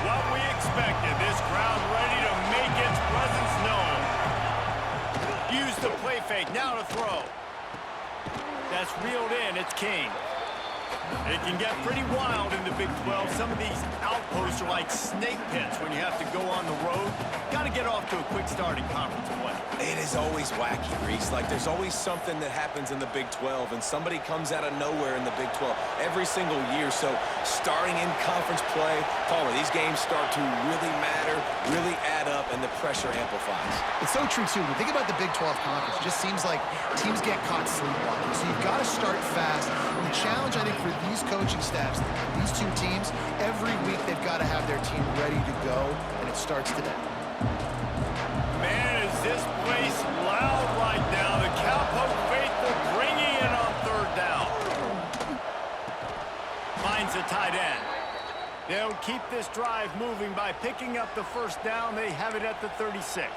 What we expected. This crowd ready to make its presence known. Use the play fake. Now to throw. That's reeled in. It's King. It can get pretty wild in the Big 12. Some of these outposts are like snake pits when you have to go on the road. Got to get off to a quick start in conference play. It is always wacky, Reese. Like, there's always something that happens in the Big 12, and somebody comes out of nowhere in the Big 12 every single year. So, starting in conference play, Palmer, these games start to really matter, really add up, and the pressure amplifies. It's so true, too. When you think about the Big 12 conference, it just seems like teams get caught sleepwalking. So, you've got to start fast. And the challenge, I think, for these coaching staffs, these two teams, every week they've got to have their team ready to go, and it starts today. Man, is this place loud right now. The Cowpoke faithful bringing it on third down. Finds a tight end. They'll keep this drive moving by picking up the first down. They have it at the 36.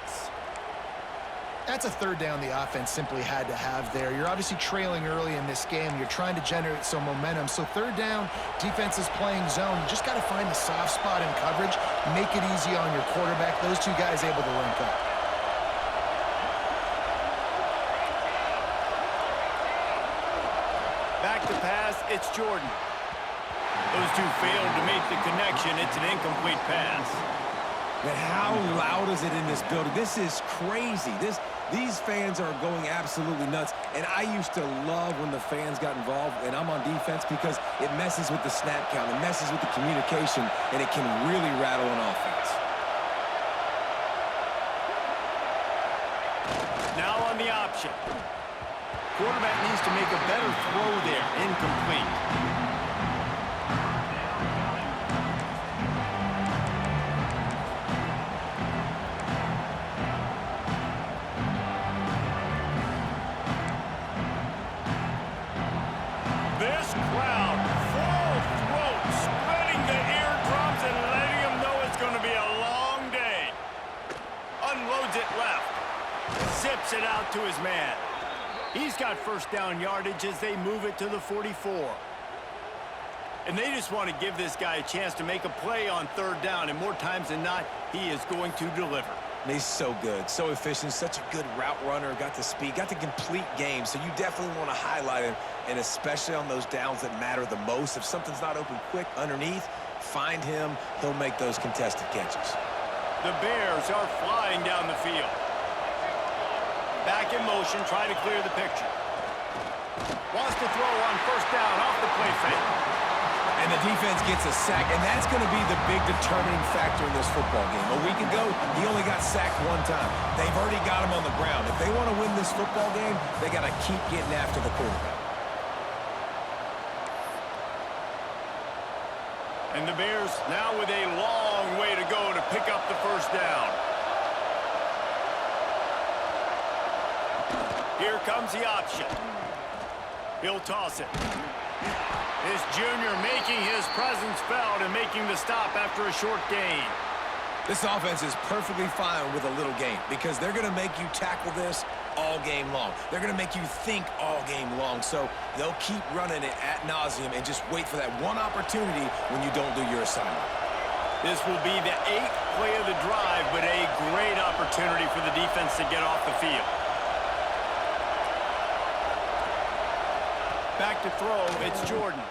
That's a third down the offense simply had to have there. You're obviously trailing early in this game. You're trying to generate some momentum. So third down, defense is playing zone. You just got to find the soft spot in coverage, make it easy on your quarterback. Those two guys able to link up. Back to pass, it's Jordan. Those two failed to make the connection. It's an incomplete pass. Man, how loud is it in this building? This is crazy. These fans are going absolutely nuts. And I used to love when the fans got involved, and I'm on defense, because it messes with the snap count, it messes with the communication, and it can really rattle an offense. Now on the option. Quarterback needs to make a better throw there. Incomplete. This crowd, full throat, spreading the eardrums and letting them know it's going to be a long day. Unloads it left. Zips it out to his man. He's got first down yardage as they move it to the 44. And they just want to give this guy a chance to make a play on third down, and more times than not, he is going to deliver. He's so good, so efficient, such a good route runner, got the speed, got the complete game, so you definitely want to highlight him, and especially on those downs that matter the most. If something's not open quick underneath, find him, he'll make those contested catches. The Bears are flying down the field. Back in motion, try to clear the picture. Wants to throw on first down off the play fake. And the defense gets a sack, and that's going to be the big determining factor in this football game. A week ago, he only got sacked one time. They've already got him on the ground. If they want to win this football game, they got to keep getting after the quarterback. And the Bears now with a long way to go to pick up the first down. Here comes the option. He'll toss it. This junior making his presence felt and making the stop after a short gain. This offense is perfectly fine with a little game, because they're going to make you tackle this all game long. They're going to make you think all game long. So they'll keep running it ad nauseum and just wait for that one opportunity when you don't do your assignment. This will be the 8th play of the drive, but a great opportunity for the defense to get off the field. Back to throw, it's Jordan.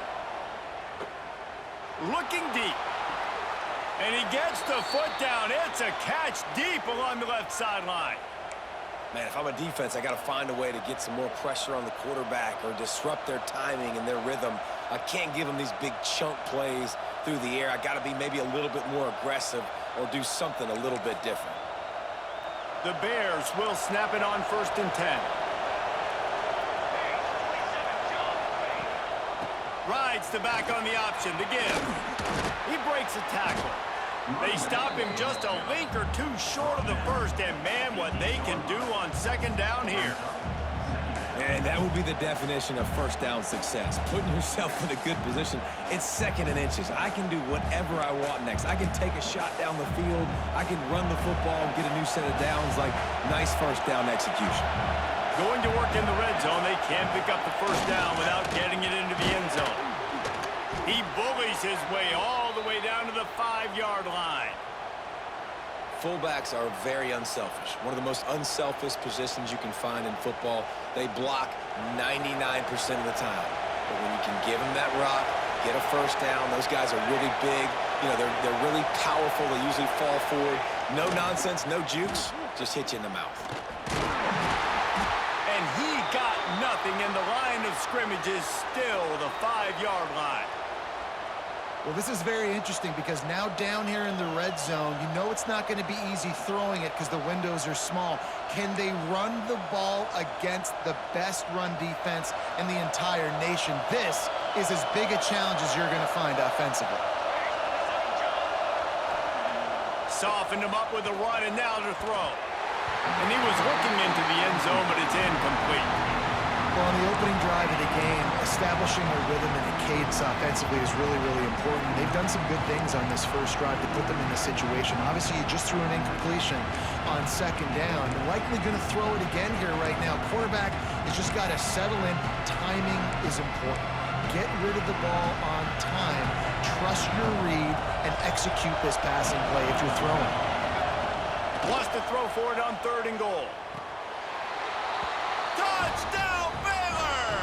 Looking deep. And he gets the foot down. It's a catch deep along the left sideline. Man, if I'm a defense, I got to find a way to get some more pressure on the quarterback or disrupt their timing and their rhythm. I can't give them these big chunk plays through the air. I got to be maybe a little bit more aggressive or do something a little bit different. The Bears will snap it on 1st and 10. Rides the back on the option to give. He breaks a tackle. They stop him just a link or two short of the first, and man, what they can do on second down here. And that would be the definition of first down success. Putting yourself in a good position. It's 2nd and inches. I can do whatever I want next. I can take a shot down the field. I can run the football and get a new set of downs. Like, nice first down execution. Going to work in the red zone. They can't pick up the first down without getting it into the end zone. He bullies his way all the way down to the 5-yard line. Fullbacks are very unselfish. One of the most unselfish positions you can find in football. They block 99% of the time. But when you can give them that rock, get a first down, those guys are really big. You know, they're really powerful. They usually fall forward. No nonsense, no jukes, just hit you in the mouth. And he got nothing, and the line of scrimmage is still the 5-yard line. Well, this is very interesting because now down here in the red zone, you know it's not going to be easy throwing it because the windows are small. Can they run the ball against the best run defense in the entire nation? This is as big a challenge as you're going to find offensively. Softened him up with a run, and now to throw. And he was looking into the end zone, but it's incomplete. Well, on the opening drive of the game, establishing a rhythm and a cadence offensively is really, really important. They've done some good things on this first drive to put them in this situation. Obviously, you just threw an incompletion on second down. You're likely going to throw it again here right now. Quarterback has just got to settle in. Timing is important. Get rid of the ball on time. Trust your read and execute this passing play if you're throwing. Plus to throw for it on 3rd and goal. Touchdown, Baylor!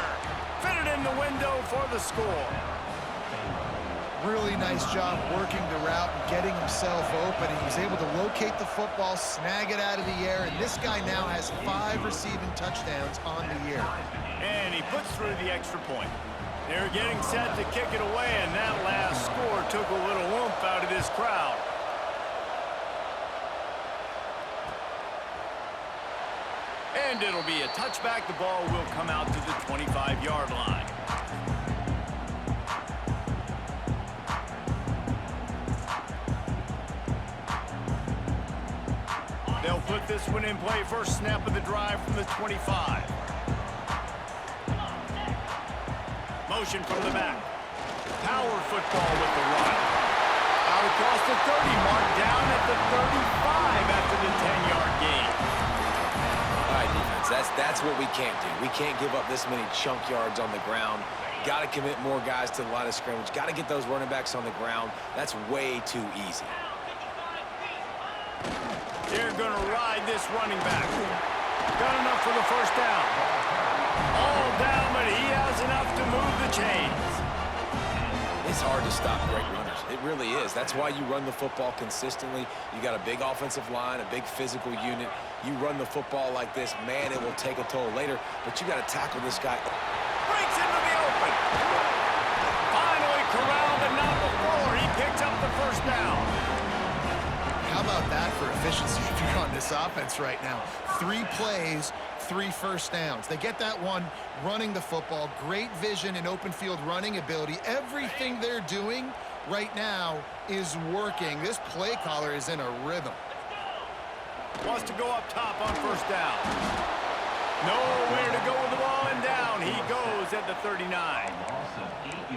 Fitted in the window for the score. Really nice job working the route and getting himself open. He was able to locate the football, snag it out of the air, and this guy now has 5 receiving touchdowns on the year. And he puts through the extra point. They're getting set to kick it away, and that last score took a little oomph out of this crowd. And it'll be a touchback. The ball will come out to the 25-yard line. They'll put this one in play. First snap of the drive from the 25. Motion from the back. Power football with the run. Out across the 30 mark, down at the 35 after the 10-yard gain. All right, defense, that's what we can't do. We can't give up this many chunk yards on the ground. Got to commit more guys to the line of scrimmage. Got to get those running backs on the ground. That's way too easy. They're going to ride this running back. Got enough for the first down. All down, but he has enough to move the chains. It's hard to stop great runners. It really is. That's why you run the football consistently. You got a big offensive line, a big physical unit. You run the football like this, man, it will take a toll later, but you got to tackle this guy. Breaks into the open. Finally corralled, and not before. He picks up the first down. How about that for efficiency if you're on this offense right now? 3 plays, 3 first downs. They get that one running the football. Great vision and open field running ability. Everything they're doing right now is working. This play caller is in a rhythm. Wants to go up top on first down. Nowhere to go with the ball, and down he goes at the 39.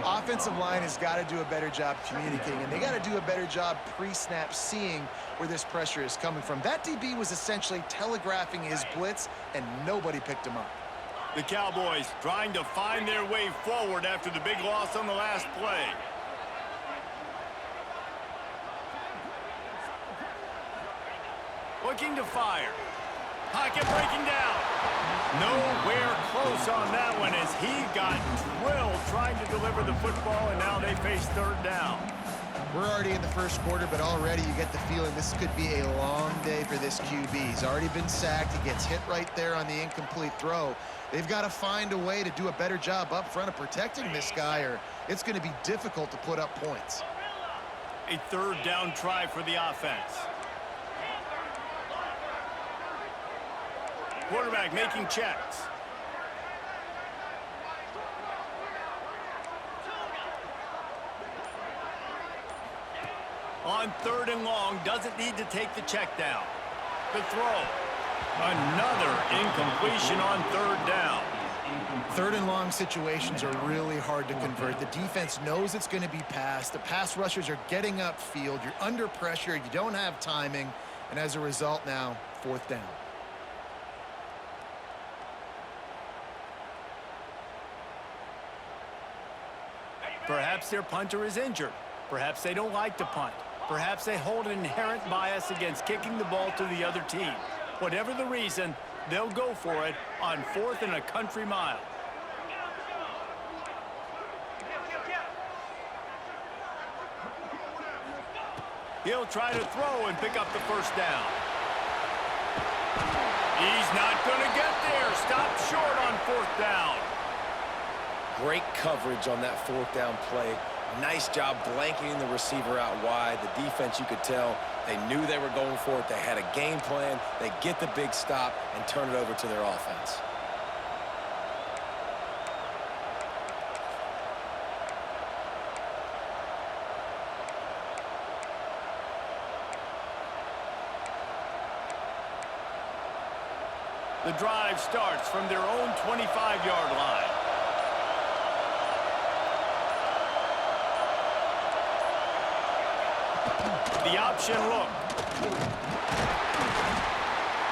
Offensive line has got to do a better job communicating, and they got to do a better job pre-snap seeing where this pressure is coming from. That DB was essentially telegraphing his blitz, and nobody picked him up. The Cowboys trying to find their way forward after the big loss on the last play. Looking to fire. Pocket breaking down. Nowhere close on that one as he got drilled trying to deliver the football, and now they face 3rd down. We're already in the first quarter, but already you get the feeling this could be a long day for this QB. He's already been sacked. He gets hit right there on the incomplete throw. They've got to find a way to do a better job up front of protecting this guy, or it's going to be difficult to put up points. A 3rd down try for the offense. Quarterback making checks. On 3rd and long, doesn't need to take the check down. The throw. Another incompletion on 3rd down. 3rd and long situations are really hard to convert. The defense knows it's going to be passed. The pass rushers are getting upfield. You're under pressure. You don't have timing. And as a result now, 4th down. Perhaps their punter is injured. Perhaps they don't like to punt. Perhaps they hold an inherent bias against kicking the ball to the other team. Whatever the reason, they'll go for it on 4th and a country mile. He'll try to throw and pick up the first down. He's not going to get there. Stopped short on 4th down. Great coverage on that 4th down play. Nice job blanketing the receiver out wide. The defense, you could tell, they knew they were going for it. They had a game plan. They get the big stop and turn it over to their offense. The drive starts from their own 25-yard line. The option look.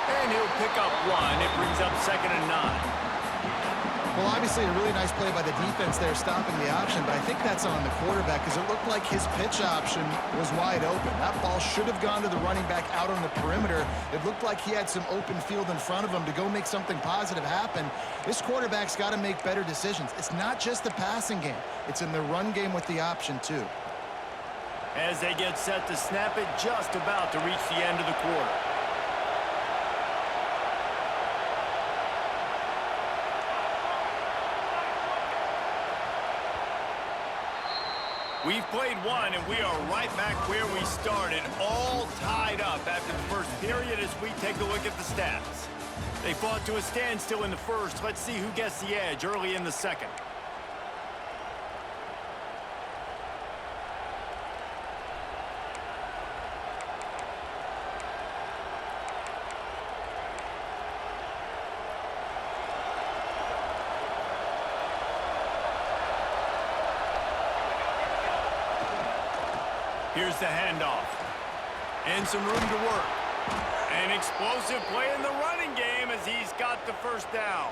And he'll pick up 1. It brings up 2nd and 9. Well, obviously a really nice play by the defense there stopping the option, but I think that's on the quarterback because it looked like his pitch option was wide open. That ball should have gone to the running back out on the perimeter. It looked like he had some open field in front of him to go make something positive happen. This quarterback's got to make better decisions. It's not just the passing game. It's in the run game with the option, too. As they get set to snap it, just about to reach the end of the quarter. We've played one, and we are right back where we started, all tied up after the first period as we take a look at the stats. They fought to a standstill in the first. Let's see who gets the edge early in the second. Here's the handoff. And some room to work. An explosive play in the running game as he's got the first down.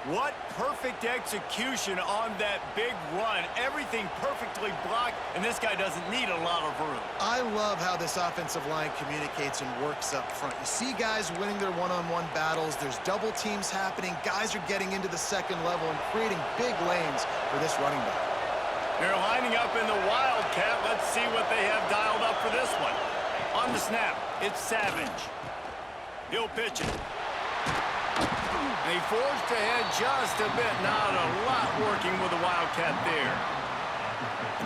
What perfect execution on that big run. Everything perfectly blocked, and this guy doesn't need a lot of room. I love how this offensive line communicates and works up front. You see guys winning their one-on-one battles. There's double teams happening. Guys are getting into the second level and creating big lanes for this running back. They're lining up in the Wildcat. Let's see what they have dialed up for this one. On the snap, it's Savage. He'll pitch it. They forged ahead just a bit. Not a lot working with the Wildcat there.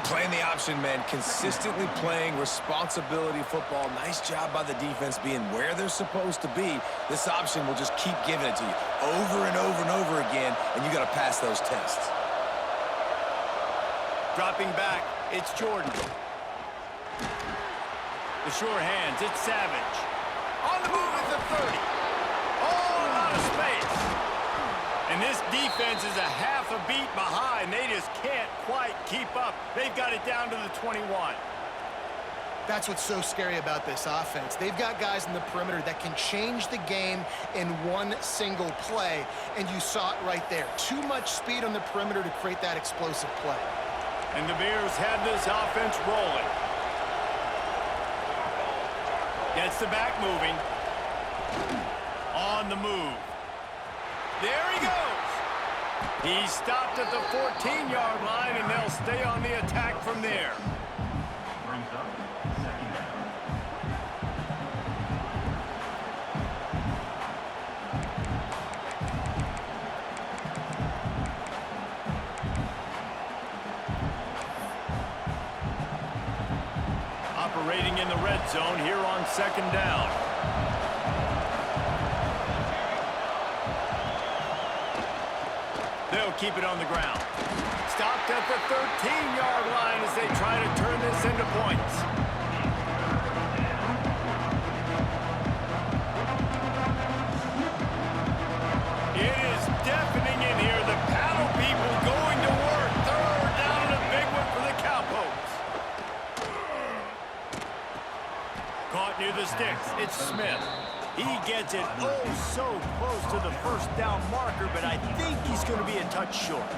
Playing the option, man, consistently playing responsibility football. Nice job by the defense being where they're supposed to be. This option will just keep giving it to you over and over and over again, and you got to pass those tests. Dropping back, it's Jordan. The sure hands, it's Savage. On the move at the 30. Oh, out of space. And this defense is a half a beat behind. They just can't quite keep up. They've got it down to the 21. That's what's so scary about this offense. They've got guys in the perimeter that can change the game in one single play, and you saw it right there. Too much speed on the perimeter to create that explosive play. And the Bears have this offense rolling. Gets the back moving. On the move. There he goes. He stopped at the 14-yard line, and they'll stay on the attack from there. Operating in the red zone here on second down. They'll keep it on the ground. Stopped at the 13-yard line as they try to turn this into points. It is deafening in here. The paddle people going to work. Third down and a big one for the Cowpokes. Caught near the sticks. It's Smith. He gets it oh so close to the first down marker, but I think he's going to be a touch short.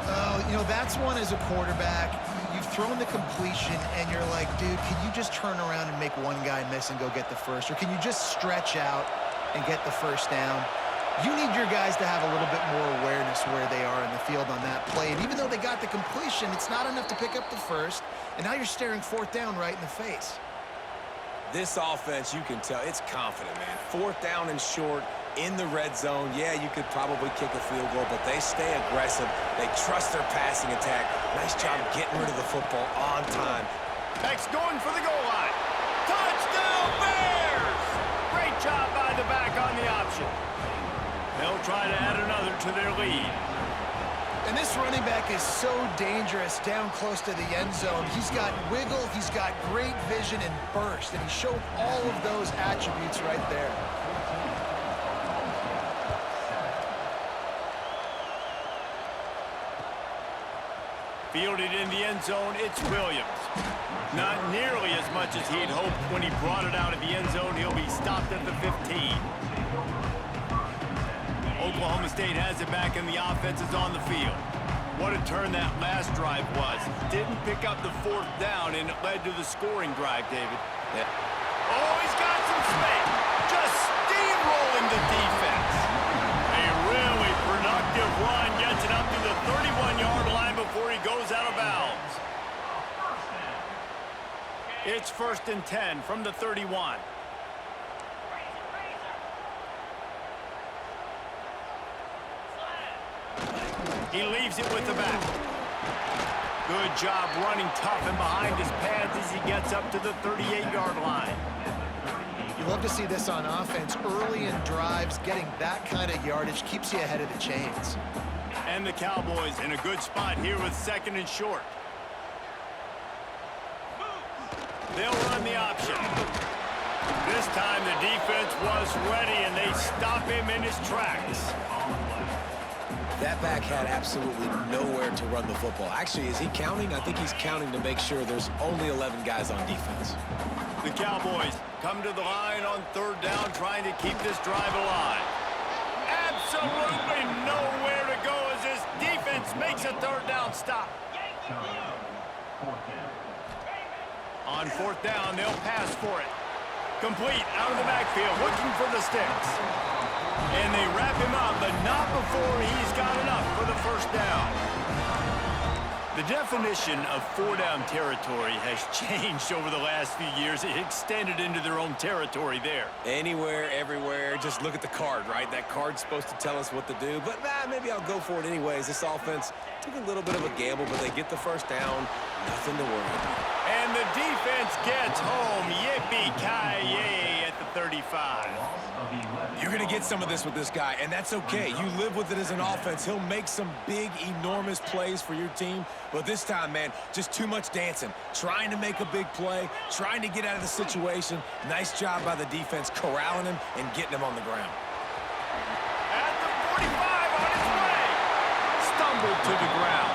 Oh, you know, that's one as a quarterback. You've thrown the completion, and you're like, dude, can you just turn around and make one guy miss and go get the first? Or can you just stretch out and get the first down? You need your guys to have a little bit more awareness where they are in the field on that play. And even though they got the completion, it's not enough to pick up the first. And now you're staring fourth down right in the face. This offense, you can tell, it's confident, man. Fourth down and short in the red zone. Yeah, you could probably kick a field goal, but they stay aggressive. They trust their passing attack. Nice job getting rid of the football on time. Beck's going for the goal line. Touchdown, Bears! Great job by the back on the option. They'll try to add another to their lead. And this running back is so dangerous down close to the end zone. He's got wiggle, he's got great vision and burst, and he showed all of those attributes right there. Fielded in the end zone, it's Williams. Not nearly as much as he'd hoped when he brought it out of the end zone. He'll be stopped at the 15. Oklahoma State has it back, and the offense is on the field. What a turn that last drive was. Didn't pick up the fourth down, and it led to the scoring drive, David. Yeah. Oh, he's got some space. Just steamrolling the defense. A really productive run gets it up to the 31-yard line before he goes out of bounds. It's 1st and 10 from the 31. He leaves it with the back. Good job running tough and behind his pads as he gets up to the 38-yard line. You love to see this on offense. Early in drives, getting that kind of yardage keeps you ahead of the chains. And the Cowboys in a good spot here with 2nd and short. They'll run the option. This time the defense was ready, and they stop him in his tracks. That back had absolutely nowhere to run the football. Actually, is he counting? I think he's counting to make sure there's only 11 guys on defense. The Cowboys come to the line on 3rd down, trying to keep this drive alive. Absolutely nowhere to go as this defense makes a 3rd down stop. On 4th down, they'll pass for it. Complete out of the backfield, looking for the sticks. And they wrap him up, but not before he's got enough for the 1st down. The definition of 4-down territory has changed over the last few years. It extended into their own territory there. Anywhere, everywhere, just look at the card, right? That card's supposed to tell us what to do, but maybe I'll go for it anyways. This offense took a little bit of a gamble, but they get the 1st down. Nothing to worry about. And the defense gets home. Yippee-ki-yay at the 35. You're going to get some of this with this guy, and that's okay. You live with it as an offense. He'll make some big, enormous plays for your team, but this time, man, just too much dancing. Trying to make a big play, trying to get out of the situation. Nice job by the defense corralling him and getting him on the ground. At the 45 on his way. Stumbled to the ground.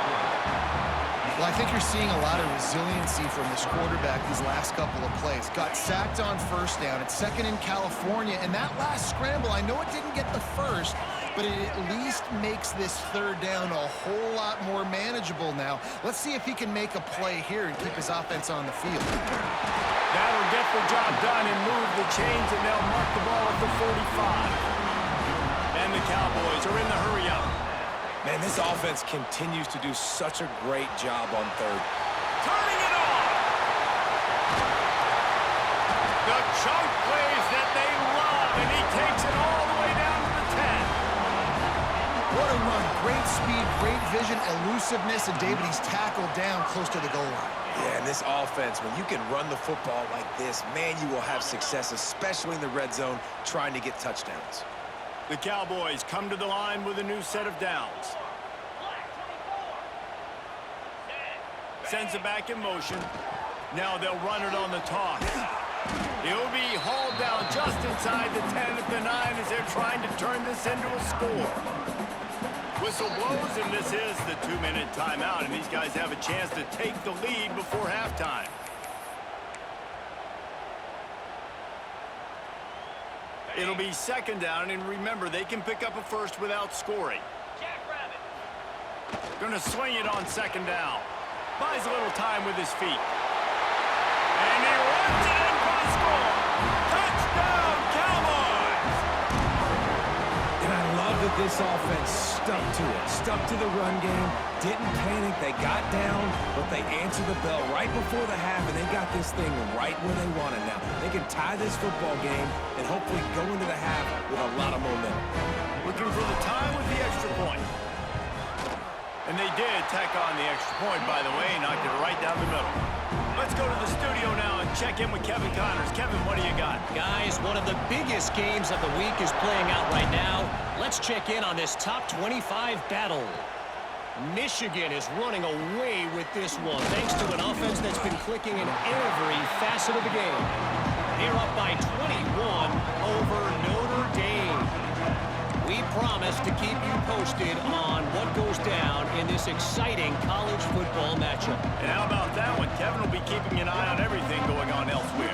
Well, I think you're seeing a lot of resiliency from this quarterback these last couple of plays. Got sacked on 1st down. It's 2nd in California. And that last scramble, I know it didn't get the first, but it at least makes this 3rd down a whole lot more manageable now. Let's see if he can make a play here and keep his offense on the field. That'll get the job done and move the chains, and they'll mark the ball at the 45. And the Cowboys are in the hurry-up. Man, this offense continues to do such a great job on 3rd. Turning it on. The chunk plays that they love, and he takes it all the way down to the 10. What a run. Great speed, great vision, elusiveness, and David, he's tackled down close to the goal line. Yeah, and this offense, when you can run the football like this, man, you will have success, especially in the red zone, trying to get touchdowns. The Cowboys come to the line with a new set of downs. Sends it back in motion. Now they'll run it on the toss. He'll be hauled down just inside the 10 at the 9 as they're trying to turn this into a score. Whistle blows, and this is the 2-minute timeout, and these guys have a chance to take the lead before halftime. It'll be 2nd down, and remember, they can pick up a first without scoring. Going to swing it on second down. Buys a little time with his feet. And he runs it in for the score. Touchdown, Cowboys! And I love that this offense stuck to it. Stuck to the run game. Didn't panic. They got down, but they answered the bell right before the half, and they got this thing right where they want it now. They can tie this football game and hopefully go into the half with a lot of momentum. Looking for the time with the extra point. And they did tack on the extra point, by the way, knocked it right down the middle. Let's go to the studio now and check in with Kevin Connors. Kevin, what do you got? Guys, one of the biggest games of the week is playing out right now. Let's check in on this top 25 battle. Michigan is running away with this one, thanks to an offense that's been clicking in every facet of the game. They're up by 21 over Notre Dame. We promise to keep you posted on what goes down in this exciting college football matchup. And how about that one? Kevin will be keeping an eye on everything going on elsewhere.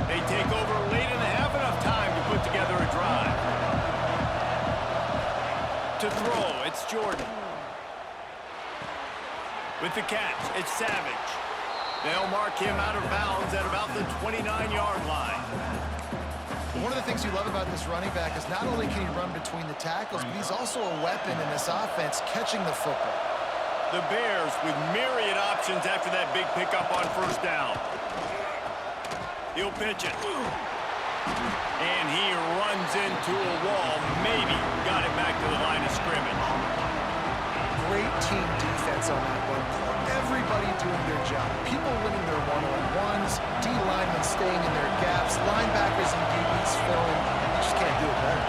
They take over late in the half, enough time to put together a drive. To throw, it's Jordan. With the catch, it's Savage. They'll mark him out of bounds at about the 29-yard line. One of the things you love about this running back is not only can he run between the tackles, but he's also a weapon in this offense catching the football. The Bears with myriad options after that big pickup on first down. He'll pitch it. And he runs into a wall. Maybe got it back to the line of scrimmage. Great team defense on that one play. Everybody doing their job. People winning their one-on-ones, D-linemen staying in their gaps, linebackers and DBs filling. You just can't do it better.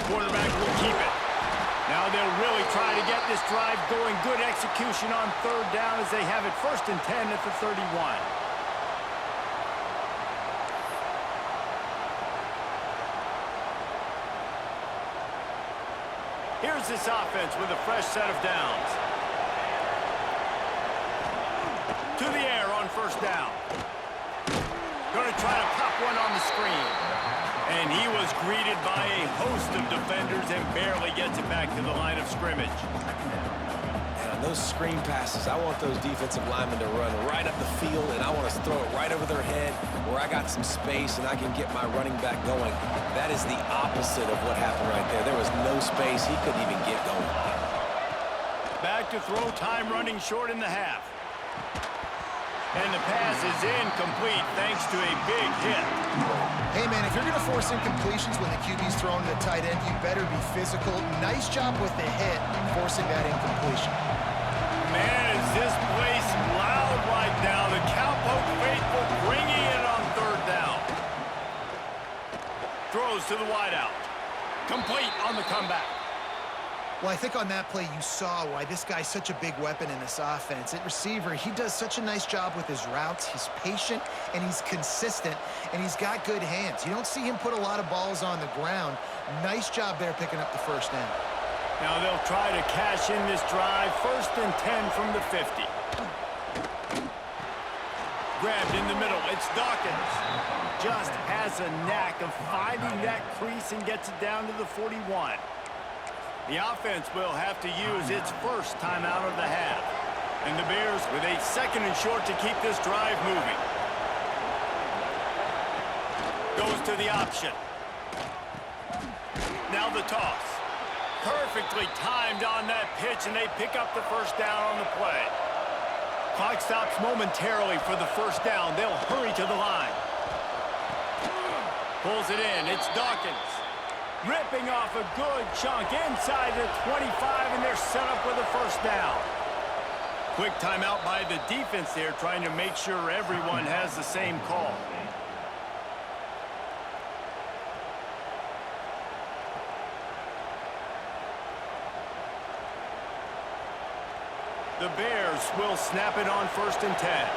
Quarterback will keep it. Now they'll really try to get this drive going. Good execution on third down as they have it 1st and 10 at the 31. Here's this offense with a fresh set of downs. To the air on first down. Going to try to pop one on the screen. And he was greeted by a host of defenders and barely gets it back to the line of scrimmage. And on those screen passes, I want those defensive linemen to run right up the field, and I want to throw it right over their head where I got some space and I can get my running back going. That is the opposite of what happened right there. There was no space. He couldn't even get going. Back to throw, time running short in the half. And the pass is incomplete thanks to a big hit. Hey, man, if you're going to force incompletions when the QB's throwing to the tight end, you better be physical. Nice job with the hit, forcing that incompletion. Man, is this place loud right now. The Cowpoke faithful bringing it on third down. Throws to the wideout. Complete on the comeback. Well, I think on that play you saw why this guy's such a big weapon in this offense. At receiver, he does such a nice job with his routes. He's patient, and he's consistent, and he's got good hands. You don't see him put a lot of balls on the ground. Nice job there picking up the first down. Now they'll try to cash in this drive. 1st and 10 from the 50. Grabbed in the middle. It's Dawkins. Just has a knack of finding that crease and gets it down to the 41. The offense will have to use its first timeout of the half. And the Bears with a 2nd and short to keep this drive moving. Goes to the option. Now the toss. Perfectly timed on that pitch, and they pick up the first down on the play. Clock stops momentarily for the first down. They'll hurry to the line. Pulls it in. It's Dawkins. Ripping off a good chunk inside the 25, and they're set up with a first down. Quick timeout by the defense there, trying to make sure everyone has the same call. The Bears will snap it on 1st and 10.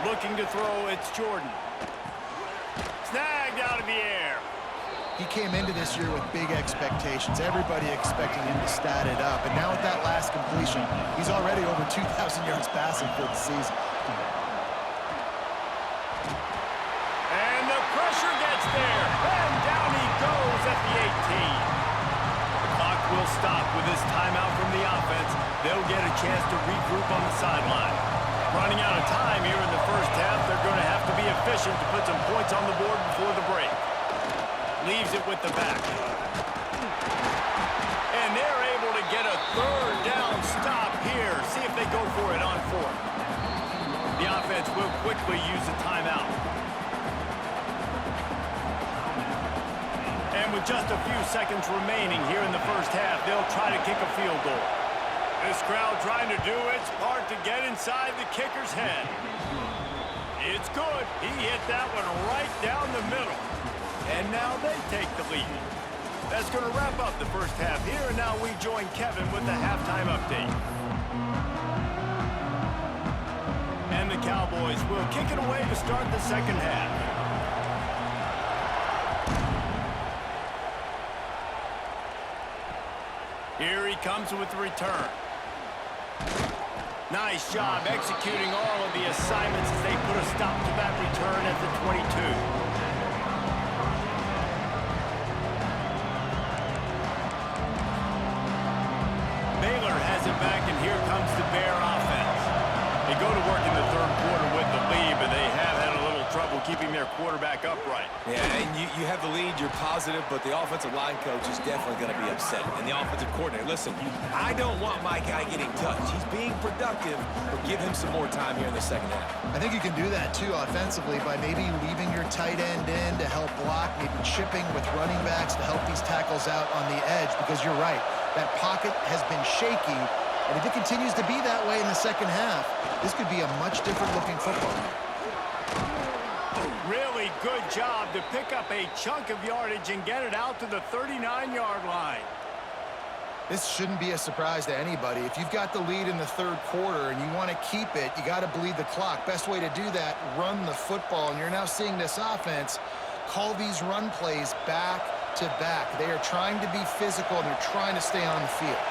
Looking to throw, it's Jordan. Snagged out of the air. He came into this year with big expectations. Everybody expecting him to stat it up. And now with that last completion, he's already over 2,000 yards passing for the season. And the pressure gets there. will stop with this timeout from the offense. They'll get a chance to regroup on the sideline. Running out of time here in the first half, they're going to have to be efficient to put some points on the board before the break. Leaves it with the back. And they're able to get a third down stop here. See if they go for it on fourth. The offense will quickly use a timeout. And with just a few seconds remaining here in the first half, they'll try to kick a field goal. This crowd trying to do its part to get inside the kicker's head. It's good. He hit that one right down the middle. And now they take the lead. That's going to wrap up the first half here, and now we join Kevin with the halftime update. And the Cowboys will kick it away to start the second half. Here he comes with the return. Nice job executing all of the assignments as they put a stop to that return at the 22. Baylor has it back, and here comes the Bear offense. They go to work in the third quarter with the lead, but they have had a little trouble keeping their quarterback upright. Yeah, and you have the lead, you're positive, but the offensive line coach is definitely going to be upset. And the offensive coordinator, listen, I don't want my guy getting touched. He's being productive, but give him some more time here in the second half. I think you can do that, too, offensively, by maybe leaving your tight end in to help block, maybe chipping with running backs to help these tackles out on the edge, because you're right. That pocket has been shaky, and if it continues to be that way in the second half, this could be a much different-looking football. Really good job to pick up a chunk of yardage and get it out to the 39-yard line. This shouldn't be a surprise to anybody. If you've got the lead in the third quarter and you want to keep it, you got to bleed the clock. Best way to do that, run the football. And you're now seeing this offense call these run plays back to back. They are trying to be physical, and they're trying to stay on the field.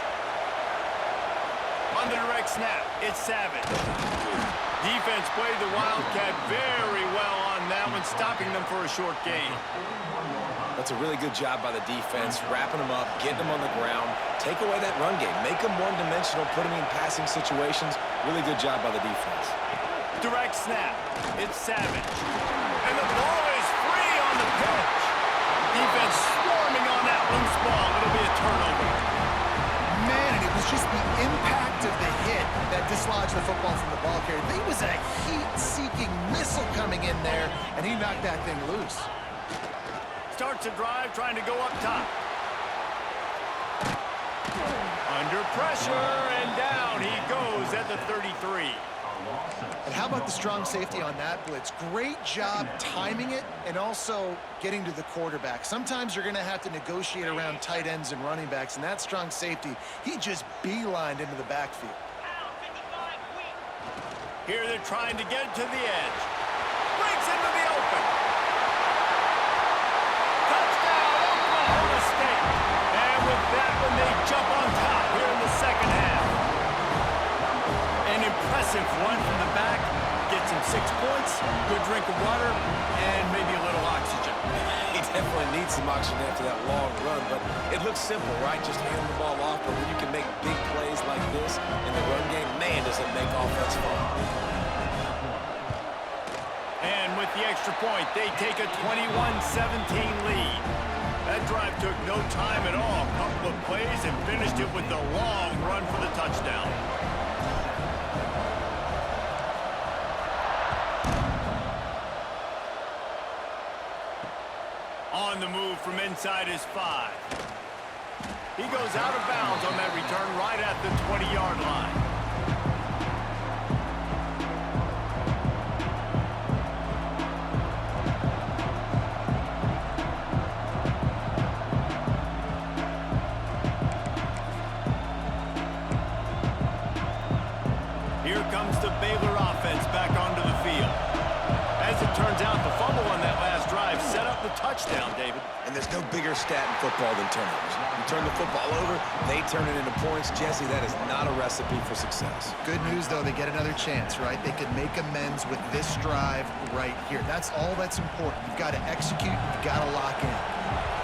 On the direct snap, it's Savage. Defense played the Wildcat very well on that one, stopping them for a short gain. That's a really good job by the defense, wrapping them up, getting them on the ground, take away that run game, make them one-dimensional, put them in passing situations. Really good job by the defense. Direct snap, it's Savage. And the ball is free on the pitch. Defense swarming on that loose ball. It'll be a turnover. Man, and it was just the impact of the hit that dislodged the football from the ball carrier. There was a heat-seeking missile coming in there, and he knocked that thing loose. Starts a drive, trying to go up top. Under pressure, and down he goes at the 33. And how about the strong safety on that blitz? Great job timing it and also getting to the quarterback. Sometimes you're going to have to negotiate around tight ends and running backs, and that strong safety, he just beelined into the backfield. Here they're trying to get to the edge. Breaks into the open. Touchdown, Oklahoma State. And with that one, they jump on top here in the second half. An impressive run from the back. Gets him 6 points, good drink of water, and maybe a little oxygen. He definitely needs some oxygen after that long run, but it looks simple, right? Just hand the ball off, but when you can make big plays like this in the run game, man, does it make offense fun. And with the extra point, they take a 21-17 lead. That drive took no time at all. A couple of plays and finished it with a long run for the touchdown. On the move from inside his 5. He goes out of bounds on that return right at the 20-yard line. Here comes the Baylor offense back onto the field. As it turns out, the fumble on that last drive set up the touchdown, David. And there's no bigger stat in football than turnovers. You turn the football over, they turn it into points. Jesse, that is not a recipe for success. Good news, though, they get another chance, right? They can make amends with this drive right here. That's all that's important. You've got to execute, you've got to lock in.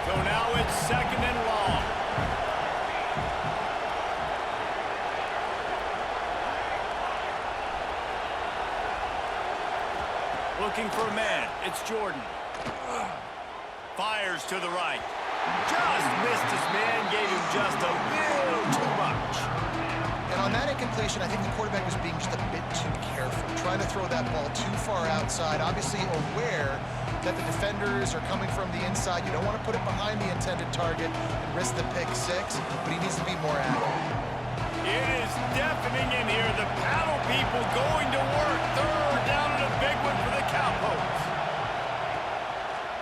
So now it's second and long. looking for a man. It's Jordan. Fires to the right. Just missed his man, gave him just a little too much. And on that incompletion, I think the quarterback was being just a bit too careful, trying to throw that ball too far outside, obviously aware that the defenders are coming from the inside. You don't want to put it behind the intended target and risk the pick six, but he needs to be more accurate. It is deafening in here. The paddle people going to work. Third down and a big one for the Cowpokes.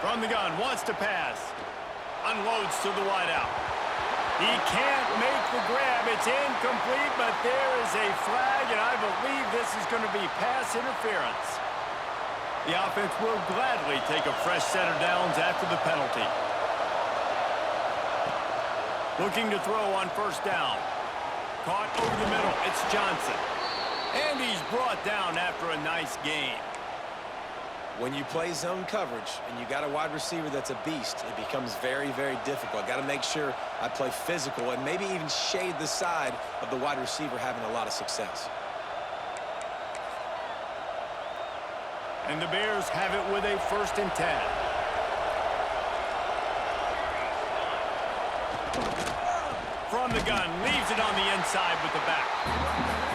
From the gun, wants to pass. Unloads to the wideout. He can't make the grab. It's incomplete, but there is a flag, and I believe this is going to be pass interference. The offense will gladly take a fresh set of downs after the penalty. Looking to throw on first down. Caught over the middle. It's Johnson. And he's brought down after a nice gain. When you play zone coverage and you got a wide receiver that's a beast, it becomes very, very difficult. Got to make sure I play physical and maybe even shade the side of the wide receiver having a lot of success. And the Bears have it with a 1st and 10. From the gun, leaves it on the inside with the back.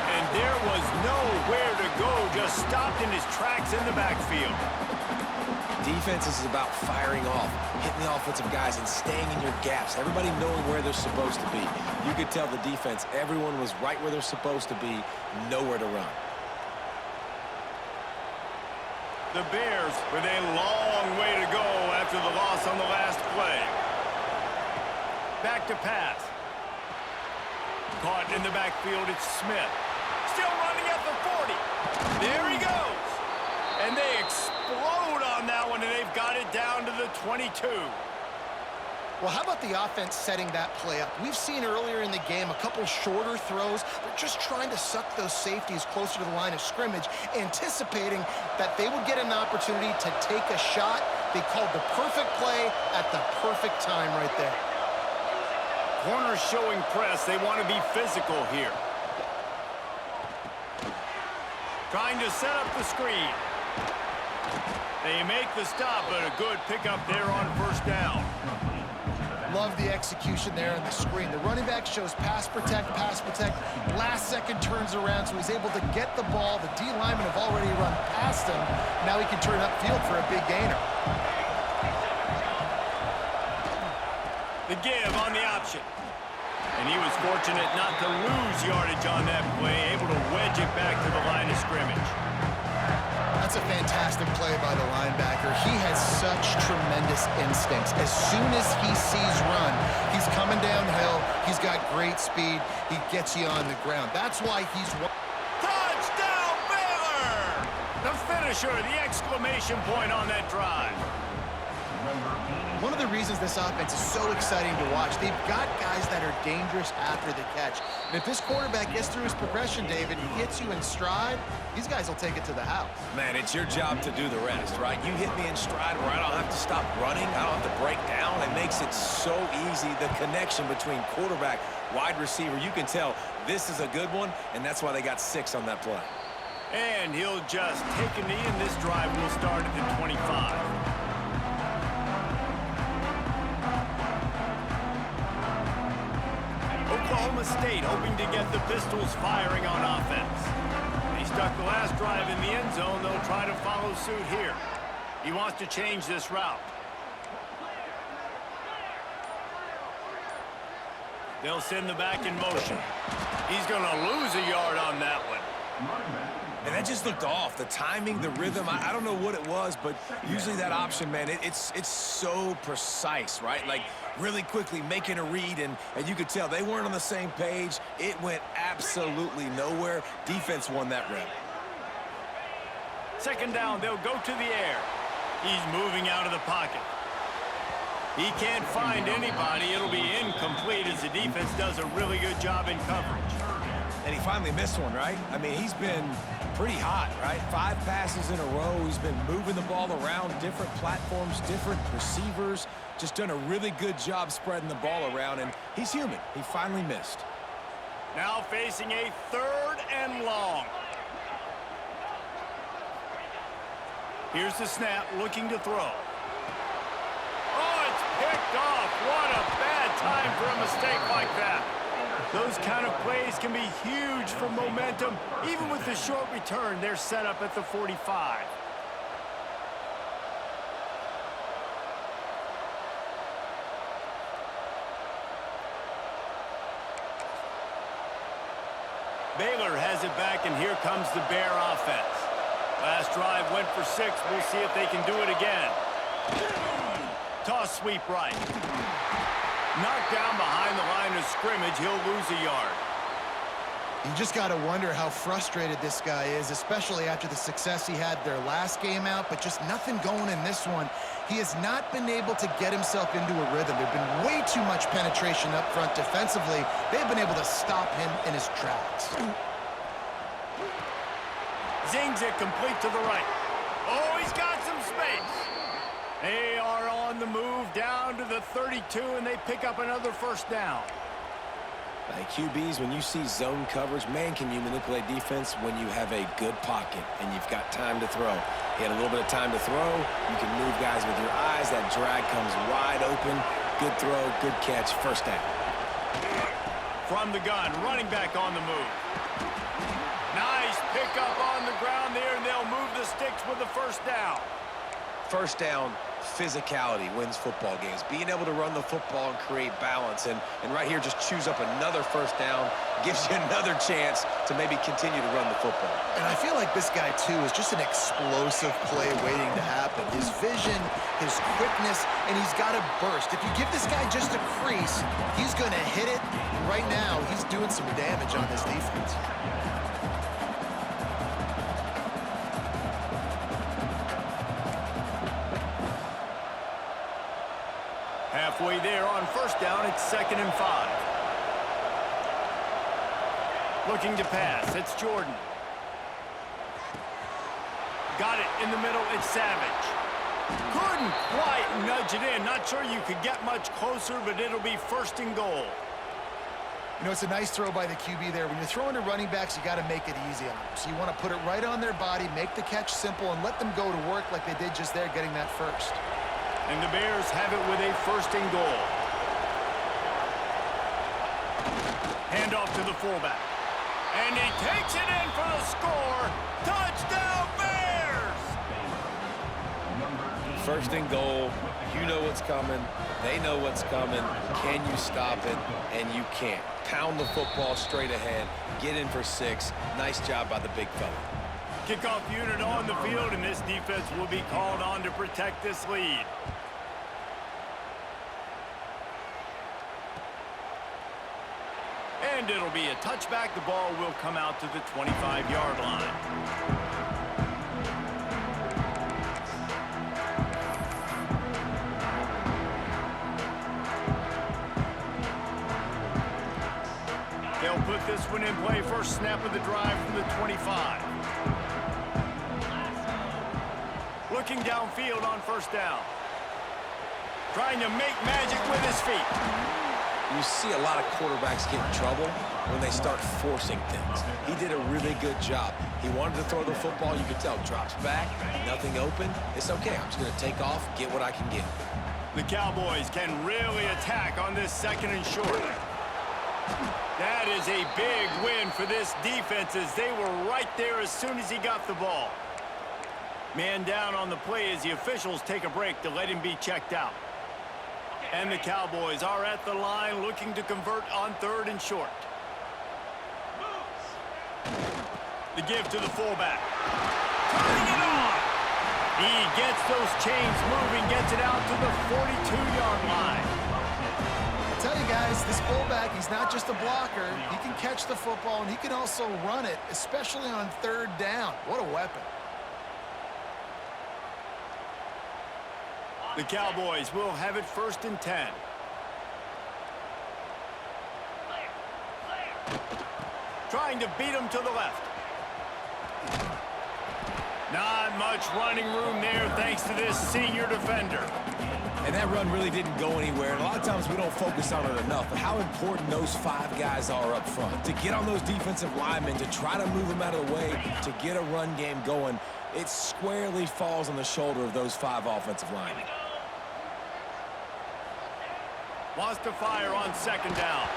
And there was nowhere to go, just stopped in his tracks in the backfield. Defense is about firing off, hitting the offensive guys, and staying in your gaps. Everybody knowing where they're supposed to be. You could tell the defense, everyone was right where they're supposed to be, nowhere to run. The Bears with a long way to go after the loss on the last play. Back to pass. Caught in the backfield, it's Smith. Still running at the 40. There he goes. And they explode on that one, and they've got it down to the 22. Well, how about the offense setting that play up? We've seen earlier in the game a couple shorter throws. They're just trying to suck those safeties closer to the line of scrimmage, anticipating that they would get an opportunity to take a shot. They called the perfect play at the perfect time right there. Corners showing press. They want to be physical here. Trying to set up the screen. They make the stop, but a good pickup there on first down. Love the execution there on the screen. The running back shows pass protect. Last second turns around, so he's able to get the ball. The D linemen have already run past him. Now he can turn upfield for a big gainer. The give on the option. And he was fortunate not to lose yardage on that play, able to wedge it back to the line of scrimmage. That's a fantastic play by the linebacker. He has such tremendous instincts. As soon as he sees run, he's coming downhill. He's got great speed. He gets you on the ground. That's why he's... Touchdown, Baylor! The finisher, the exclamation point on that drive. One of the reasons this offense is so exciting to watch, they've got guys that are dangerous after the catch. And if this quarterback gets through his progression, David, he hits you in stride, these guys will take it to the house. Man, it's your job to do the rest, right? You hit me in stride where I don't have to stop running. I don't have to break down. It makes it so easy. The connection between quarterback, wide receiver, you can tell this is a good one, and that's why they got 6 on that play. And he'll just take a knee, and this drive will start at the 25. Oklahoma State hoping to get the Pistols firing on offense. He stuck the last drive in the end zone. They'll try to follow suit here. He wants to change this route. They'll send the back in motion. He's going to lose a yard on that one. And that just looked off. The timing, the rhythm, I don't know what it was, but usually that option, man, it's so precise, right? Like, really quickly making a read, and you could tell they weren't on the same page. It went absolutely nowhere. Defense won that rep. Second down, they'll go to the air. He's moving out of the pocket. He can't find anybody. It'll be incomplete as the defense does a really good job in coverage. And he finally missed one, right? I mean, he's been pretty hot, right? 5 passes in a row. He's been moving the ball around different platforms, different receivers. Just done a really good job spreading the ball around, and he's human. He finally missed. Now facing a 3rd and long. Here's the snap, looking to throw. Oh, it's picked off. What a bad time for a mistake like that. Those kind of plays can be huge for momentum. Even with the short return, they're set up at the 45. Baylor has it back, and here comes the Bear offense. Last drive went for 6. We'll see if they can do it again. Toss sweep right. Knocked down behind the line of scrimmage. He'll lose a yard. You just got to wonder how frustrated this guy is, especially after the success he had their last game out, but just nothing going in this one. He has not been able to get himself into a rhythm. There's been way too much penetration up front defensively. They've been able to stop him in his tracks. Zings it complete to the right. Oh, he's got some space. They are on the move down to the 32, and they pick up another first down. Like QBs, when you see zone coverage, man, can you manipulate defense when you have a good pocket and you've got time to throw. You had a little bit of time to throw. You can move guys with your eyes. That drag comes wide open. Good throw, good catch, first down. From the gun, running back on the move. Nice pickup on the ground there, and they'll move the sticks with the first down. First down, physicality wins football games. Being able to run the football and create balance. And right here, just choose up another first down, gives you another chance to maybe continue to run the football. And I feel like this guy, too, is just an explosive play waiting to happen. His vision, his quickness, and he's got a burst. If you give this guy just a crease, he's going to hit it. Right now, he's doing some damage on this defense. Halfway there on first down, it's 2nd and 5. Looking to pass, it's Jordan. Got it in the middle, it's Savage. Couldn't quite nudge it in. Not sure you could get much closer, but it'll be 1st and goal. You know, it's a nice throw by the QB there. When you're throwing to running backs, you got to make it easy on them. So you want to put it right on their body, make the catch simple, and let them go to work like they did just there, getting that first. And the Bears have it with a 1st and goal. Handoff to the fullback. And he takes it in for the score. Touchdown, Bears! 1st and goal. You know what's coming. They know what's coming. Can you stop it? And you can't. Pound the football straight ahead. Get in for 6. Nice job by the big fella. Kickoff unit on the field, and this defense will be called on to protect this lead. And it'll be a touchback. The ball will come out to the 25-yard line. They'll put this one in play. First snap of the drive from the 25. Looking downfield on first down. Trying to make magic with his feet. You see a lot of quarterbacks get in trouble when they start forcing things. He did a really good job. He wanted to throw the football. You could tell. Drops back, nothing open. It's okay. I'm just going to take off, get what I can get. The Cowboys can really attack on this 2nd and short. That is a big win for this defense, as they were right there as soon as he got the ball. Man down on the play as the officials take a break to let him be checked out. And the Cowboys are at the line looking to convert on 3rd and short. The give to the fullback. Turning it on! He gets those chains moving, gets it out to the 42-yard line. I tell you guys, this fullback, he's not just a blocker. He can catch the football, and he can also run it, especially on 3rd down. What a weapon. The Cowboys will have it 1st and 10. Trying to beat him to the left. Not much running room there thanks to this senior defender. And that run really didn't go anywhere. And a lot of times we don't focus on it enough. But how important those 5 guys are up front. To get on those defensive linemen, to try to move them out of the way, to get a run game going. It squarely falls on the shoulder of those 5 offensive linemen. Wants to fire on second down.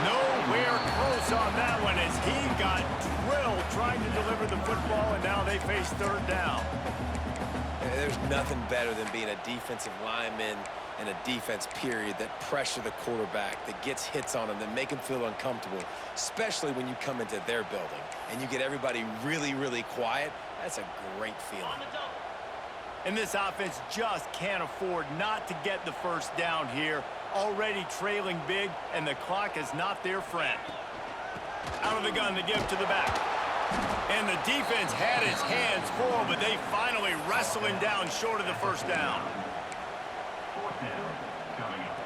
Nowhere close on that one as he got drilled trying to deliver the football, and now they face third down. There's nothing better than being a defensive lineman and a defense period that pressure the quarterback, that gets hits on him, that make him feel uncomfortable, especially when you come into their building and you get everybody really, really quiet. That's a great feeling. And this offense just can't afford not to get the first down here. Already trailing big, and the clock is not their friend. Out of the gun to give to the back. And the defense had his hands full, but they finally wrestle him down short of the first down. Fourth down coming up.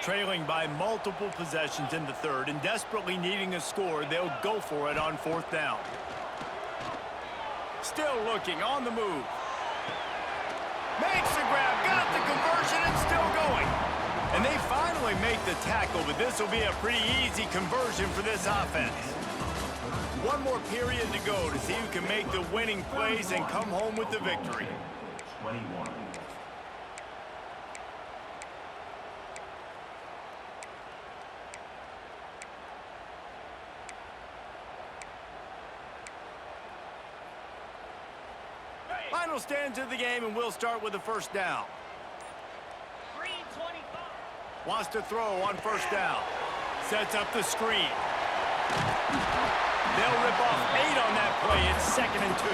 Trailing by multiple possessions in the third and desperately needing a score, they'll go for it on fourth down. Still looking on the move. Makes the grab, got the conversion, and still going. And they finally make the tackle, but this will be a pretty easy conversion for this offense. One more period to go to see who can make the winning plays and come home with the victory. 21. Final stands of the game, and we'll start with the first down. Wants to throw on first down. Sets up the screen. They'll rip off 8 on that play. It's 2nd and 2.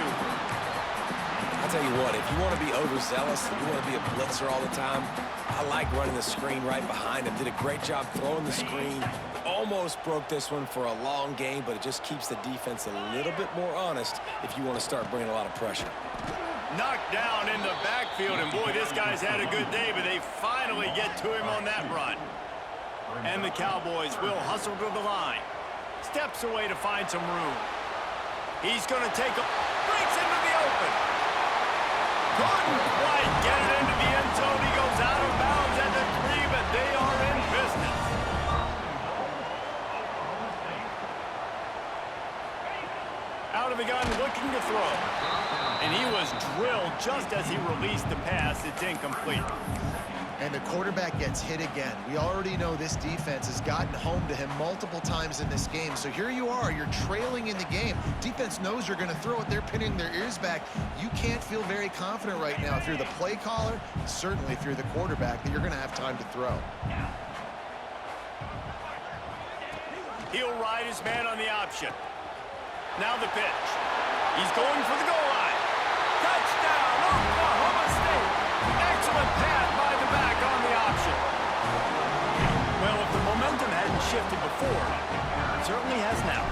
I'll tell you what, if you want to be overzealous, if you want to be a blitzer all the time, I like running the screen right behind him. Did a great job throwing the screen. Almost broke this one for a long game, but it just keeps the defense a little bit more honest if you want to start bringing a lot of pressure. Knocked down in the backfield, and boy, this guy's had a good day, but they finally get to him on that run. And the Cowboys will hustle to the line. Steps away to find some room. He's going to take a... breaks into the open. Couldn't quite get it into the end zone. He goes out of bounds at the 3, but they are in business. Out of the gun, looking to throw. And he was drilled just as he released the pass. It's incomplete. And the quarterback gets hit again. We already know this defense has gotten home to him multiple times in this game. So here you are, you're trailing in the game. Defense knows you're going to throw it. They're pinning their ears back. You can't feel very confident right now if you're the play caller, certainly if you're the quarterback, that you're going to have time to throw. He'll ride his man on the option. Now the pitch. He's going for the goal line. Touchdown, Oklahoma State. Excellent pass by the back on the option. Well, if the momentum hadn't shifted before, it certainly has now.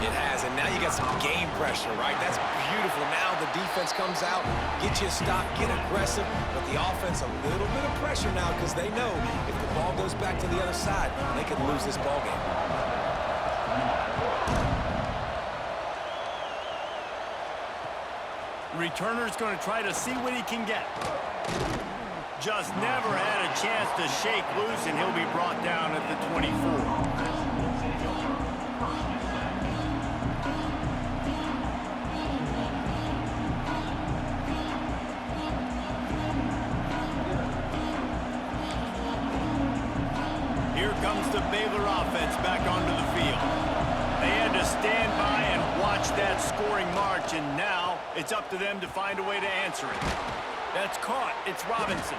It has, and now you got some game pressure, right? That's beautiful. Now the defense comes out, get you a stop, get aggressive, but the offense a little bit of pressure now because they know if the ball goes back to the other side, they could lose this ball game. Returner's going to try to see what he can get. Just never had a chance to shake loose, and he'll be brought down at the 24. Here comes the Baylor offense back onto the field. They had to stand by and watch that scoring march, and now it's up to them to find a way to answer it. That's caught. It's Robinson.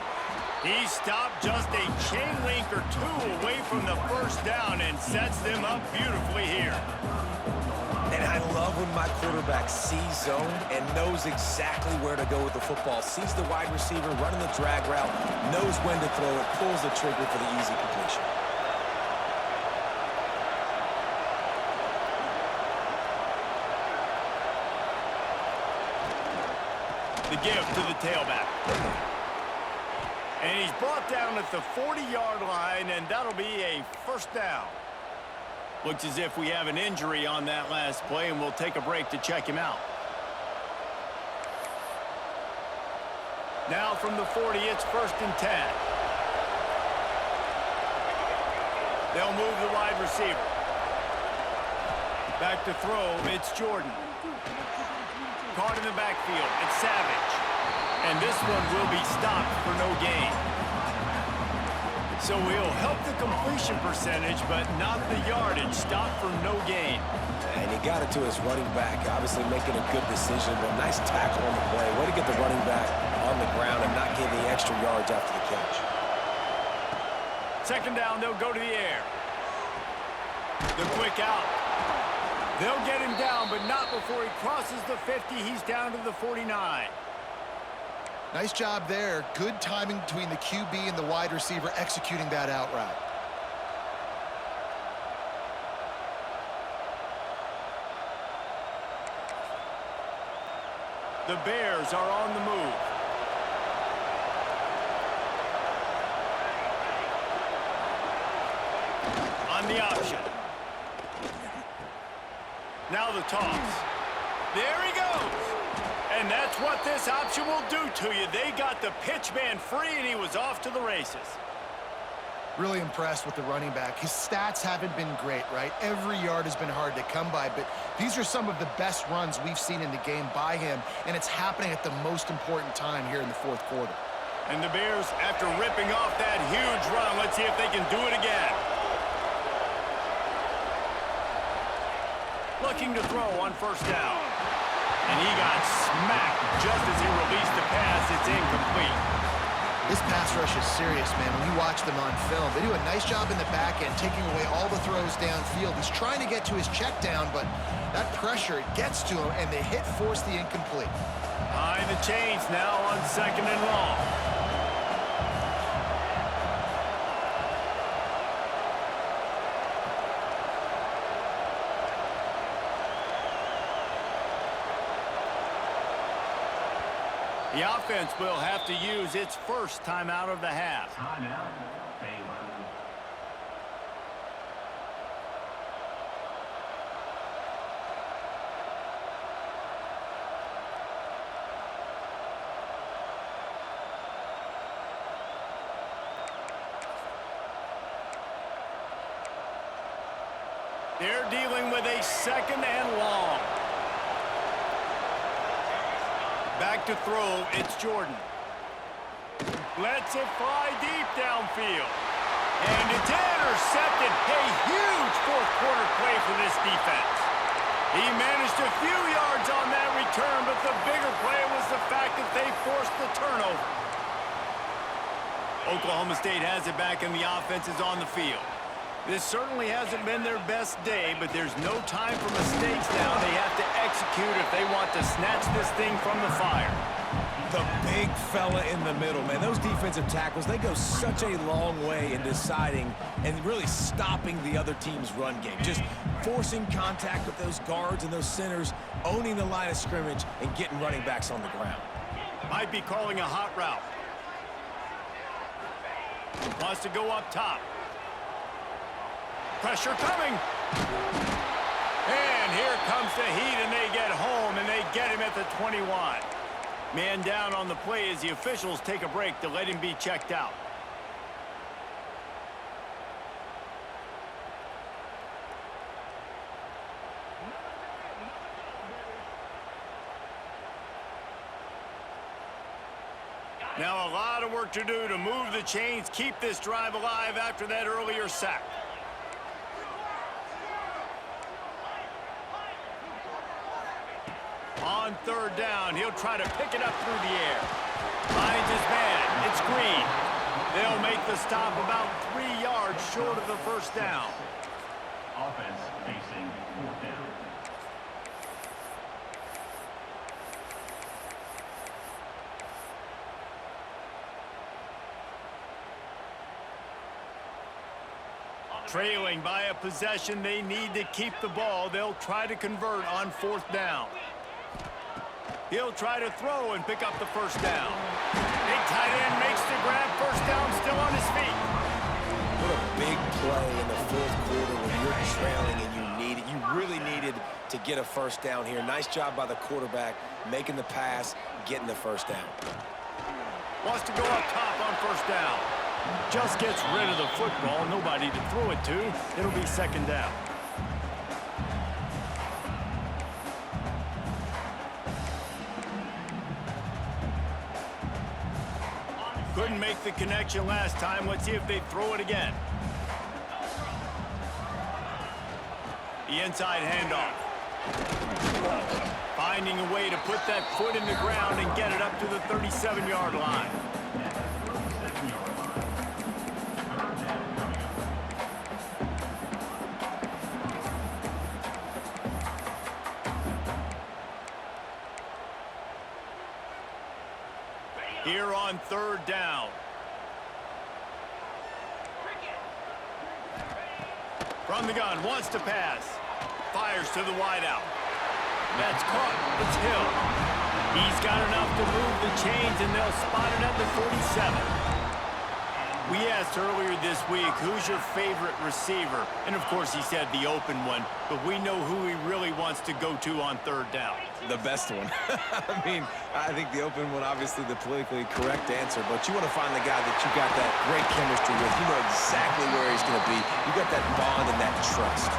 He stopped just a chain link or 2 away from the first down and sets them up beautifully here. And I love when my quarterback sees zone and knows exactly where to go with the football. Sees the wide receiver running the drag route, knows when to throw it, pulls the trigger for the easy completion. The give to the tailback. And he's brought down at the 40-yard line, and that'll be a first down. Looks as if we have an injury on that last play, and we'll take a break to check him out. Now from the 40, it's 1st and 10. They'll move the wide receiver. Back to throw, it's Jordan. Caught in the backfield, it's Savage. And this one will be stopped for no gain. So he'll help the completion percentage, but not the yardage. Stopped for no gain. And he got it to his running back, obviously making a good decision. But nice tackle on the play. Way to get the running back on the ground and not give the extra yards after the catch. Second down, they'll go to the air. The quick out. They'll get him down, but not before he crosses the 50. He's down to the 49. Nice job there. Good timing between the QB and the wide receiver executing that out route. The Bears are on the move. On the option. Now the toss. There he goes. And that's what this option will do to you. They got the pitch man free, and he was off to the races. Really impressed with the running back. His stats haven't been great, right? Every yard has been hard to come by, but these are some of the best runs we've seen in the game by him, and it's happening at the most important time here in the fourth quarter. And the Bears, after ripping off that huge run, let's see if they can do it again. Looking to throw on first down. And he got smacked just as he released the pass. It's incomplete. This pass rush is serious, man. When you watch them on film, they do a nice job in the back end, taking away all the throws downfield. He's trying to get to his check down, but that pressure, it gets to him, and the hit forced the incomplete. Behind the chains now on second and long. The offense will have to use its first timeout of the half. Timeout, Baylor. They're dealing with a second and long. Back to throw, it's Jordan. Lets it fly deep downfield. And it's intercepted. A huge fourth quarter play for this defense. He managed a few yards on that return, but the bigger play was the fact that they forced the turnover. Oklahoma State has it back and the offense is on the field. This certainly hasn't been their best day, but there's no time for mistakes now. They have to execute if they want to snatch this thing from the fire. The big fella in the middle, man. Those defensive tackles, they go such a long way in deciding and really stopping the other team's run game. Just forcing contact with those guards and those centers, owning the line of scrimmage, and getting running backs on the ground. Might be calling a hot route. Wants to go up top. Pressure coming. And here comes the heat, and they get home, and they get him at the 21. Man down on the play as the officials take a break to let him be checked out. Now a lot of work to do to move the chains, keep this drive alive after that earlier sack. On third down, he'll try to pick it up through the air. Finds his man. It's Green. They'll make the stop about 3 yards short of the first down. Offense facing fourth down. Trailing by a possession, they need to keep the ball. They'll try to convert on fourth down. He'll try to throw and pick up the first down. Big tight end makes the grab. First down, still on his feet. What a big play in the fourth quarter when you're trailing and you need it. You really needed to get a first down here. Nice job by the quarterback, making the pass, getting the first down. Wants to go up top on first down. Just gets rid of the football. Nobody to throw it to. It'll be second down. make the connection last time. Let's see if they throw it again. The inside handoff. Finding a way to put that foot in the ground and get it up to the 37-yard line. Here on third down. From the gun, wants to pass. Fires to the wideout. That's caught. It's Hill. He's got enough to move the chains, and they'll spot it at the 47. We asked earlier this week, who's your favorite receiver? And, of course, he said the open one, but we know who he really wants to go to on third down. The best one. I mean, I think the open one, obviously the politically correct answer, but you want to find the guy that you got that great chemistry with. You know exactly where he's going to be. You got that bond and that trust.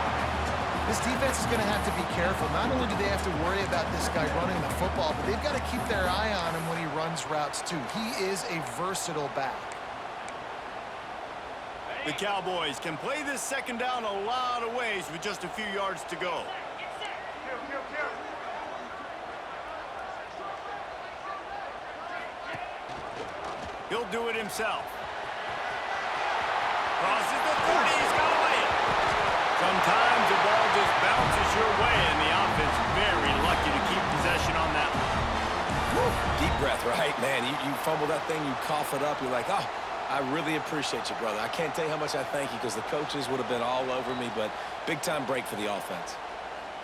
This defense is going to have to be careful. Not only do they have to worry about this guy running the football, but they've got to keep their eye on him when he runs routes, too. He is a versatile back. The Cowboys can play this second down a lot of ways with just a few yards to go. He'll do it himself. Crosses the 30, he's got to lay it. Sometimes the ball just bounces your way, and the offense very lucky to keep possession on that one. Woo, deep breath, right? Man, you fumble that thing, you cough it up, you're like, oh, I really appreciate you, brother. I can't tell you how much I thank you because the coaches would have been all over me, but big-time break for the offense.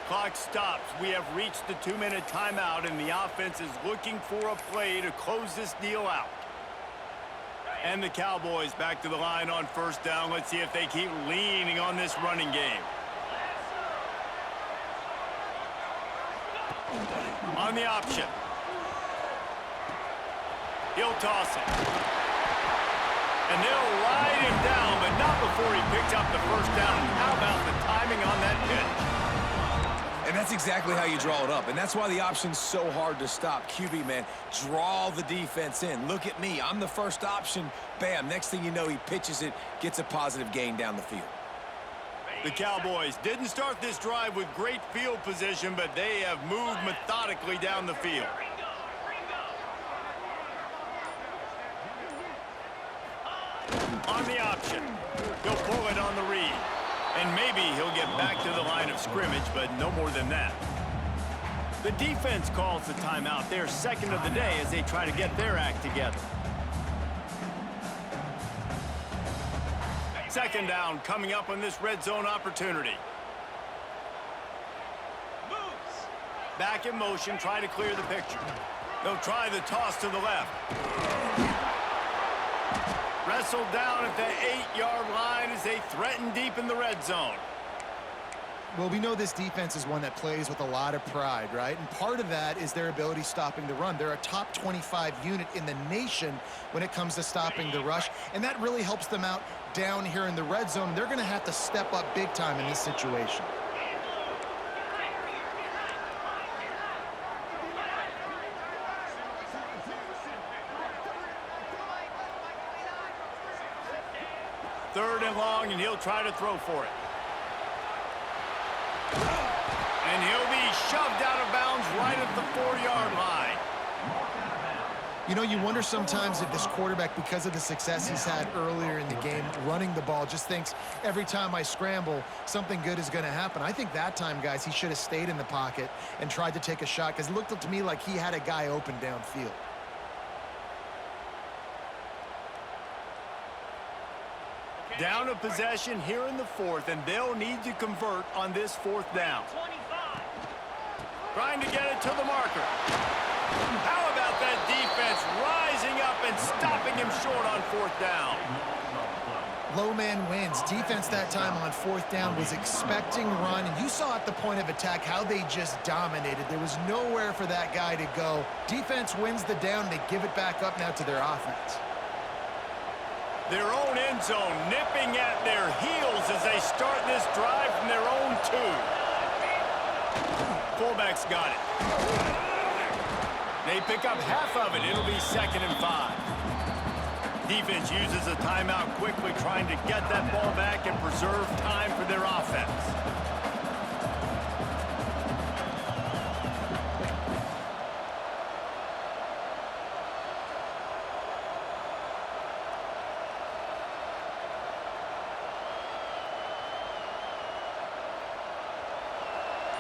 Clock stops. We have reached the 2-minute timeout, and the offense is looking for a play to close this deal out. And the Cowboys back to the line on first down. Let's see if they keep leaning on this running game. On the option. He'll toss it. And they'll ride him down, but not before he picks up the first down. How about the timing on that pitch? And that's exactly how you draw it up. And that's why the option's so hard to stop. QB, man, draw the defense in. Look at me. I'm the first option. Bam. Next thing you know, he pitches it, gets a positive gain down the field. The Cowboys didn't start this drive with great field position, but they have moved methodically down the field. On the option. He'll pull it on the read. And maybe he'll get back to the line of scrimmage, but no more than that. The defense calls the timeout. Their second of the day as they try to get their act together. Second down coming up on this red zone opportunity. Back in motion, try to clear the picture. They'll try the toss to the left. Wrestled down at the 8-yard line as they threaten deep in the red zone. Well, we know this defense is one that plays with a lot of pride, right? And part of that is their ability stopping the run. They're a top 25 unit in the nation when it comes to stopping the rush, and that really helps them out down here in the red zone. They're going to have to step up big time in this situation. Third and long, and he'll try to throw for it. And he'll be shoved out of bounds right at the 4-yard line. You know, you wonder sometimes if this quarterback, because of the success he's had earlier in the game, running the ball, just thinks every time I scramble, something good is going to happen. I think that time, guys, he should have stayed in the pocket and tried to take a shot because it looked to me like he had a guy open downfield. Down a possession here in the fourth, and they'll need to convert on this fourth down. Trying to get it to the marker. How about that defense rising up and stopping him short on fourth down? Low man wins. Defense that time on fourth down was expecting run, and you saw at the point of attack how they just dominated. There was nowhere for that guy to go. Defense wins the down. They give it back up now to their offense. Their own end zone nipping at their heels as they start this drive from their own 2. Fullback's got it. They pick up half of it. It'll be 2nd and 5. Defense uses a timeout quickly, trying to get that ball back and preserve time for their offense.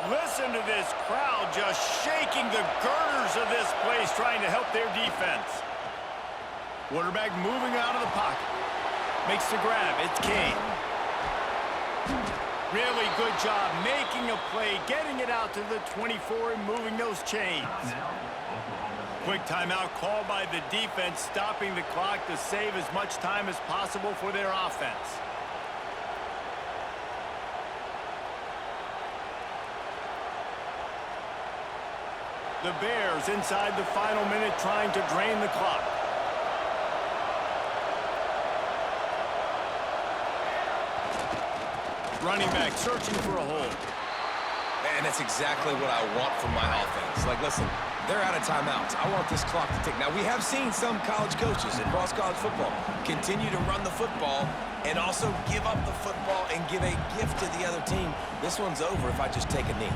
Listen to this crowd just shaking the girders of this place, trying to help their defense. Quarterback moving out of the pocket. Makes the grab. It's Kane. Really good job making a play, getting it out to the 24 and moving those chains. Quick timeout called by the defense, stopping the clock to save as much time as possible for their offense. The Bears inside the final minute trying to drain the clock. Running back searching for a hole. Man, that's exactly what I want from my offense. Like, listen, they're out of timeouts. I want this clock to tick. Now, we have seen some college coaches across college football continue to run the football and also give up the football and give a gift to the other team. This one's over if I just take a knee.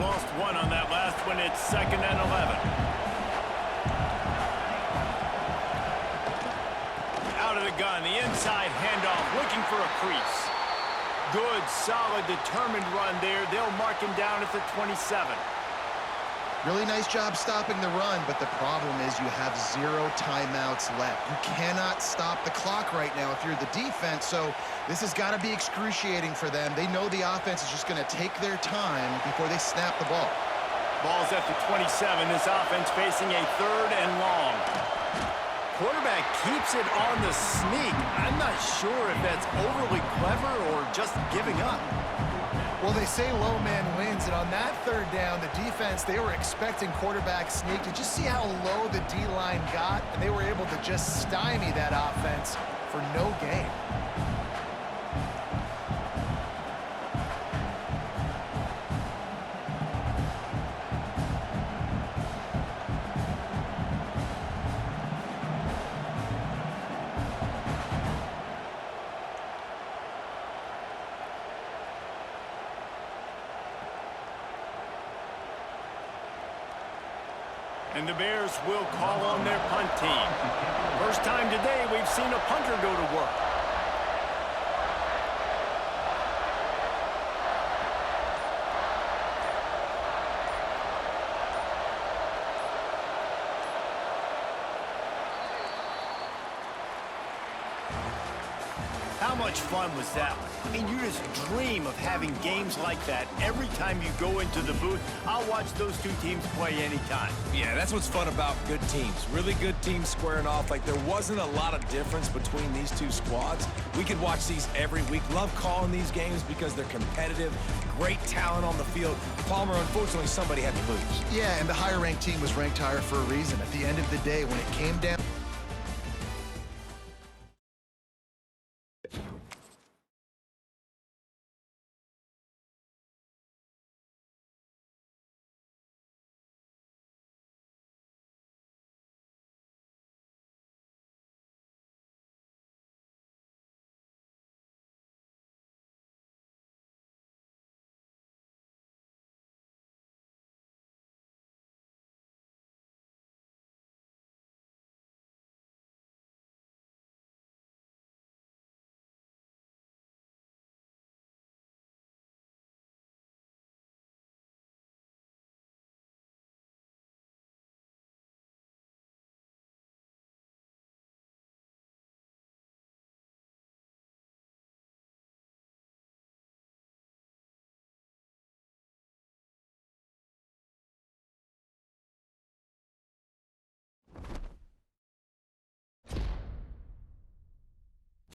Lost one on that last one. It's 2nd and 11. Out of the gun, the inside handoff, looking for a crease. Good, solid, determined run there. They'll mark him down at the 27. Really nice job stopping the run, but the problem is you have 0 timeouts left. You cannot stop the clock right now if you're the defense, so this has got to be excruciating for them. They know the offense is just going to take their time before they snap the ball. Ball's at the 27. This offense facing a 3rd and long. Quarterback keeps it on the sneak. I'm not sure if that's overly clever or just giving up. Well, they say low man wins, and on that 3rd down, the defense, they were expecting quarterback sneak. Did you see how low the D-line got? And they were able to just stymie that offense for no gain. And the Bears will call on their punt team. First time today we've seen a punter go to work. How much fun was that one? I mean, you just dream of having games like that every time you go into the booth. I'll watch those two teams play anytime. Yeah, that's what's fun about good teams. Really good teams squaring off. Like, there wasn't a lot of difference between these two squads. We could watch these every week. Love calling these games because they're competitive. Great talent on the field. Palmer, unfortunately, somebody had to lose. Yeah, and the higher-ranked team was ranked higher for a reason. At the end of the day, when it came down...